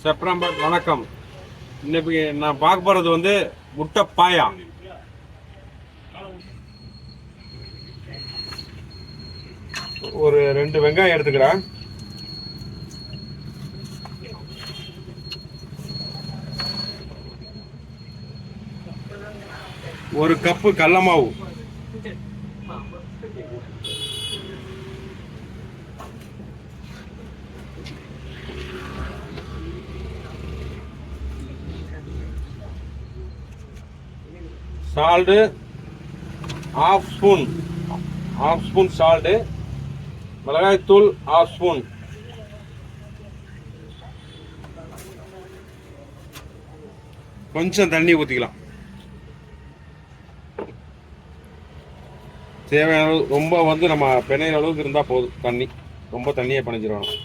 September வணக்கம். இன்னைக்கு நான் பார்க்க போறது வந்து முட்டை பாயா. ஒரு 2 வெங்காயம் எடுத்துக்கிறேன். ஒரு கப்பு கடல மாவு, சால்ட் ஹாஃப் ஸ்பூன் சால்ட், மிளகாய் தூள் ஹாஃப் ஸ்பூன், கொஞ்சம் தண்ணி ஊற்றிக்கலாம். தேவையான அளவு, ரொம்ப வந்து நம்ம பிணையிற அளவுக்கு இருந்தால் போதும். தண்ணி ரொம்ப தண்ணியை பிணைஞ்சிடணும்.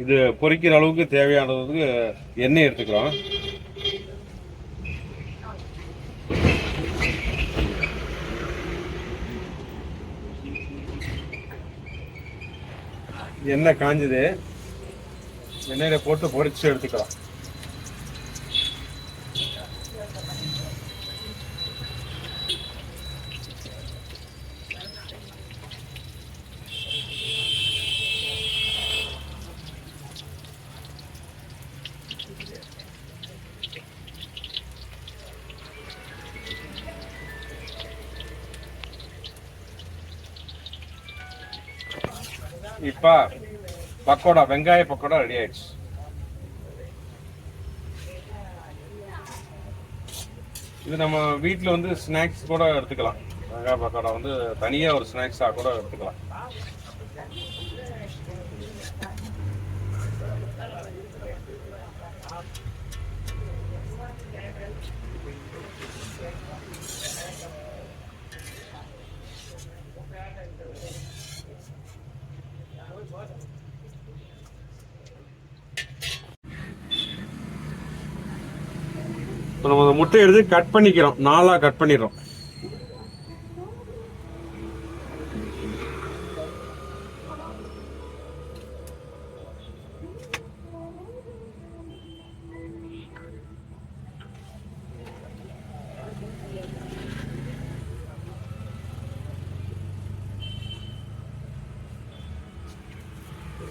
இது பொரிக்கிற அளவுக்கு தேவையானதுக்கு எண்ணெய் எடுத்துக்கிறோம். எண்ணெய் காஞ்சது, எண்ணெயில போட்டு பொரிச்சு எடுத்துக்கலாம். இப்ப பக்கோடா, வெங்காய பக்கோடா ரெடி ஆயிடுச்சு. இது நம்ம வீட்டில் வந்து ஸ்நாக்ஸ் கூட எடுத்துக்கலாம். வெங்காய பக்கோடா வந்து தனியாக ஒரு ஸ்நாக்ஸாக கூட எடுத்துக்கலாம். இப்போ நம்ம முட்டை எடுத்து கட் பண்ணிக்கிறோம், 4ஆ கட் பண்ணிடுறோம்.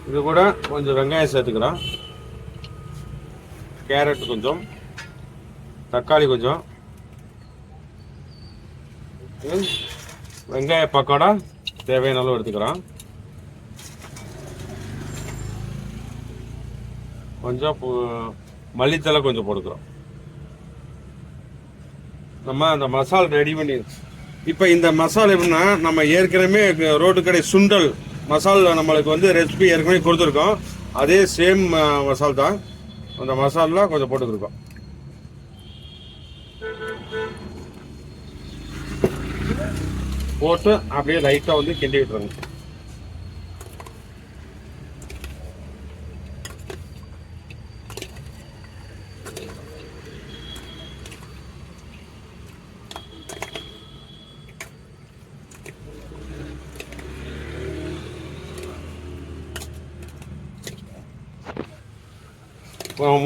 இது கூட கொஞ்சம் வெங்காயம் சேர்த்துக்கிறோம், கேரட் கொஞ்சம், தக்காளி கொஞ்சம், வெங்காய பக்கோடா தேவையான அளவு எடுத்துக்கிறோம், கொஞ்சம் மல்லித்தலை கொஞ்சம் போட்டுக்கிறோம். நம்ம அந்த மசாலா ரெடி பண்ணி, இப்போ இந்த மசாலா எப்படின்னா, நம்ம ஏற்கனவே ரோட்டு கடை சுண்டல் மசாலா நம்மளுக்கு வந்து ரெசிபி ஏற்கனவே கொடுத்துருக்கோம். அதே சேம் மசால் தான். அந்த மசாலா கொஞ்சம் போட்டுக்கிருக்கோம். போட்டு அப்படியே லைட்டா வந்து கிண்டி விட்டுருங்க.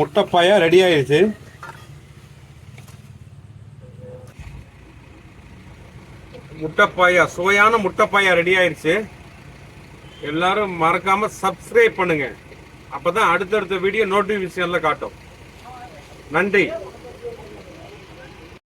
முட்டை பாயா ரெடி ஆயிடுச்சு. முட்டைப்பாயா, சுவையான முட்டைப்பாயா ரெடி ஆயிடுச்சு. எல்லாரும் மறக்காம சப்ஸ்கிரைப் பண்ணுங்க. அப்பதான் அடுத்தடுத்த வீடியோ நோட்டிபிகேஷன்ல காட்டும். நன்றி.